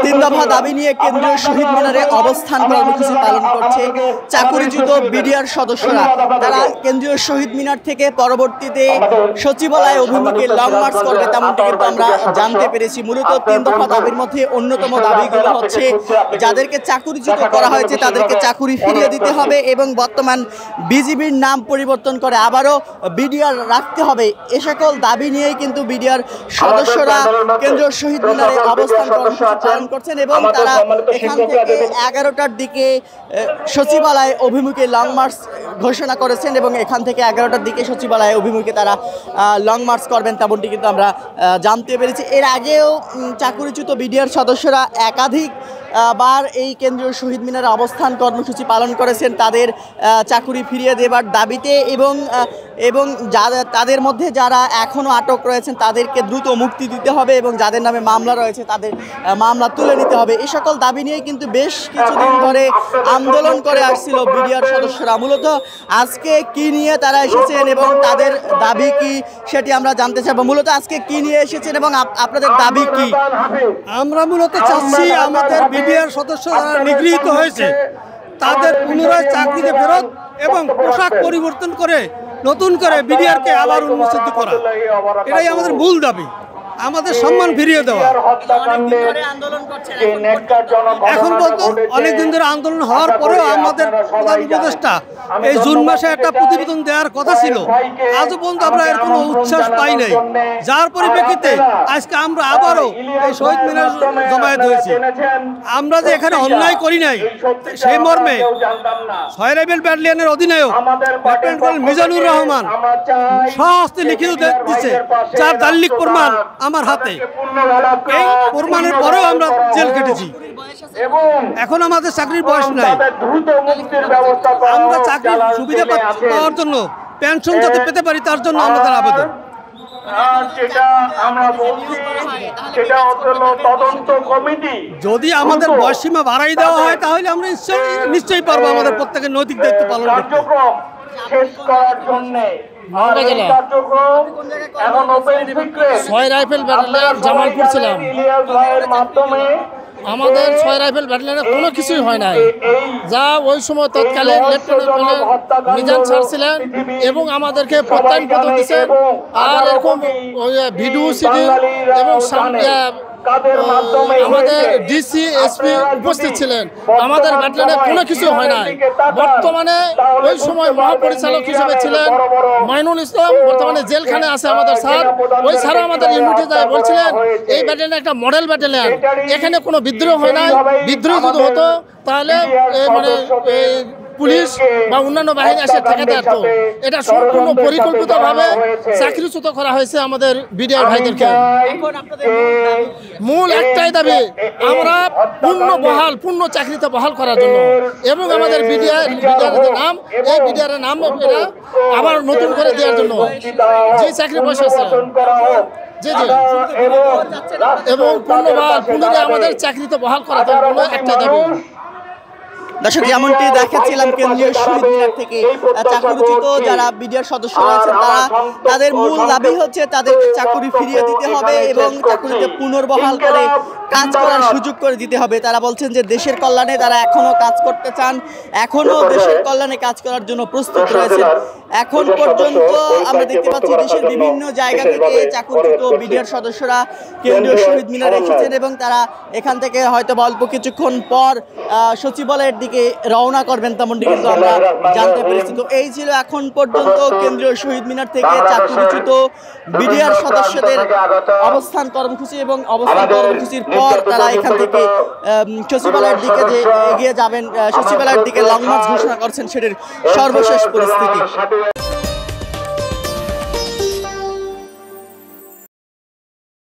তিন দফা দাবি নিয়ে কেন্দ্রীয় শহীদ মিনারে অবস্থান কর্মসূচি পালন করছে চাকুরিচ্যুত বিডিআর সদস্যরা। তারা কেন্দ্রীয় শহীদ মিনার থেকে পরবর্তীতে সচিবালয় অভিমুখে লং মার্চ করবে, তেমনটি কিন্তু আমরা জানতে পেরেছি। মূলত তিন দফা দাবির মধ্যে অন্যতম দাবিগুলো হচ্ছে যাদেরকে চাকুরিচ্যুত করা হয়েছে তাদেরকে চাকুরি ফিরিয়ে দিতে হবে এবং বর্তমান বিজিবির নাম পরিবর্তন করে আবারও বিডিআর রাখতে হবে। এ সকল দাবি নিয়েই কিন্তু বিডিআর সদস্যরা কেন্দ্রীয় শহীদ মিনারে অবস্থান পালন করছেন এবং তারা এখান থেকে 11টার দিকে সচিবালয় অভিমুখে লং মার্চ ঘোষণা করেছেন এবং এখান থেকে 11টার দিকে সচিবালয় অভিমুখে তারা লং মার্চ করবেন, তেমনটি কিন্তু আমরা জানতে পেরেছি। এর আগেও চাকুরিচ্যুত বিডিআর সদস্যরা একাধিক বার এই কেন্দ্রীয় শহীদ মিনারে অবস্থান কর্মসূচি পালন করেছেন তাদের চাকুরি ফিরিয়ে দেবার দাবিতে এবং তাদের মধ্যে যারা এখনও আটক রয়েছেন তাদেরকে দ্রুত মুক্তি দিতে হবে এবং যাদের নামে মামলা রয়েছে তাদের মামলা তুলে নিতে হবে। এই সকল দাবি নিয়ে কিন্তু বেশ কিছুদিন ধরে আন্দোলন করে আসছিল বিডিআর সদস্যরা। মূলত আজকে কি নিয়ে তারা এসেছেন এবং তাদের দাবি কি সেটি আমরা জানতে চাইব। মূলত আজকে কি নিয়ে এসেছেন এবং আপনাদের দাবি কি? আমরা মূলত চাচ্ছি আমাদের বিডিআর সদস্য যারা নিগৃহীত হয়েছে তাদের পুনরায় চাকরিতে ফেরত এবং পোশাক পরিবর্তন করে নতুন করে বিডিআরকে আবার উন্মোচিত করা, এটাই আমাদের মূল দাবি। আমাদের সম্মান ফিরিয়ে দেওয়া। এখন বলতো অনেকদিন ধরে আন্দোলন হওয়ার পরেও আমাদের প্রধান উপদেষ্টা এই জুন মাসে একটা প্রতিবেদন দেওয়ার কথা ছিল, আজও পর্যন্ত আমরা এর কোনো উচ্ছ্বাস পাই নাই। যার পরিপ্রেক্ষিতে আজকে আমরা আবারও এই শহীদ মিনার জমায়েত হয়েছি। আমরা যে এখানে অন্যায় করি নাই সেই মর্মে ৬ রাইফেল ব্যাটালিয়নের অধিনায়ক লেফটেন্যান্ট কর্নেল মিজানুর রহমান স্বহস্তে লিখিত দিচ্ছে, যার দালিলিক প্রমাণ আমার হাতে। এই প্রমাণের পরেও আমরা জেল কেটেছি। এখন আমাদের চাকরির বয়স নাই। আমরা চাকরির সুবিধা পাওয়ার জন্য পেনশন যাতে পেতে পারি তার জন্য আমাদের আবেদন। যদি আমাদের বয়স সীমা বাড়াই দেওয়া হয় তাহলে আমরা নিশ্চয়ই পারবো আমাদের প্রত্যেকের নৈতিক দায়িত্ব পালন করতে। শেষ করার জন্য ৬ রাইফেল ব্যাটালিয়ন জামালপুর ছিলাম। আমাদের ৬ রাইফেল ব্যাটালিয়নে কোনো কিছুই হয় নাই, যা ওই সময় তৎকালীন লেফটেন্যান্ট কর্নেল মিজান স্যার ছিলেন এবং আমাদেরকে প্রত্যয়ন পত্র দিচ্ছেন। আর এরকম ভিডিও সিডি এবং আমাদের ডিসি এসপি উপস্থিত ছিলেন। আমাদের ব্যাটালিয়নে কোনো কিছু হয় নাই। বর্তমানে ওই সময় মহাপরিচালক হিসেবে ছিলেন মাইনুল ইসলাম, বর্তমানে জেলখানে আছে আমাদের স্যার। ওই স্যার আমাদের ইউনিটে যায় বলছিলেন এই ব্যাটালিয়ন একটা মডেল ব্যাটালিয়ন, এখানে কোনো বিদ্রোহ হয় নাই। বিদ্রোহ যদি হতো তাহলে মানে পুলিশ বা অন্যান্য বাহিনী এসে ঠেকাতে পারত। এটা সম্পূর্ণ পরিকল্পিতভাবে চাকরিচ্যুত করা হয়েছে আমাদের বিডিআর ভাইদেরকে। মূল একটাই দাবি, আমরা পূর্ণ চাকরিতে বহাল করার জন্য এবং আমাদের বিডিআর নাম, এই বিডিআরের নাম এটা আবার নতুন করে দেওয়ার জন্য যে চাকরি বয়স আছে এবং পুনরায় আমাদের চাকরিতে বহাল করার জন্য একটা দাবি। দর্শক, যেমনটি দেখাচ্ছিলাম কেন্দ্রীয় শহীদ মিনার থেকে চাকরিচ্যুত যারা বিডিআর সদস্যরা আছেন তাদের মূল দাবি হচ্ছে তাদের চাকরি ফিরিয়ে দিতে হবে এবং চাকরিতে পুনর্বহাল করে কাজ করার সুযোগ করে দিতে হবে। তারা বলছেন যে দেশের কল্যাণে তারা এখনও কাজ করতে চান, এখনও দেশের কল্যাণে কাজ করার জন্য প্রস্তুত রয়েছেন। এখন পর্যন্ত আমরা দেখতে পাচ্ছি দেশের বিভিন্ন জায়গা থেকে চাকরিচ্যুত বিডিআর সদস্যরা কেন্দ্রীয় শহীদ মিনারে এসেছেন এবং তারা এখান থেকে হয়তো অল্প কিছুক্ষণ পর সচিবালয়ের দিকে রওনা করবেন, তেমনটি কিন্তু আমরা জানতে পেরেছি। তো এই ছিল এখন পর্যন্ত কেন্দ্রীয় শহীদ মিনার থেকে চাকরিচ্যুত বিডিআর সদস্যদের অবস্থান কর্মসূচি এবং অবস্থান কর্মসূচির পর তারা এখান থেকে সচিবালয়ের দিকে যে এগিয়ে যাবেন, সচিবালয়ের দিকে লং মার্চ ঘোষণা করছেন সেটির সর্বশেষ পরিস্থিতি।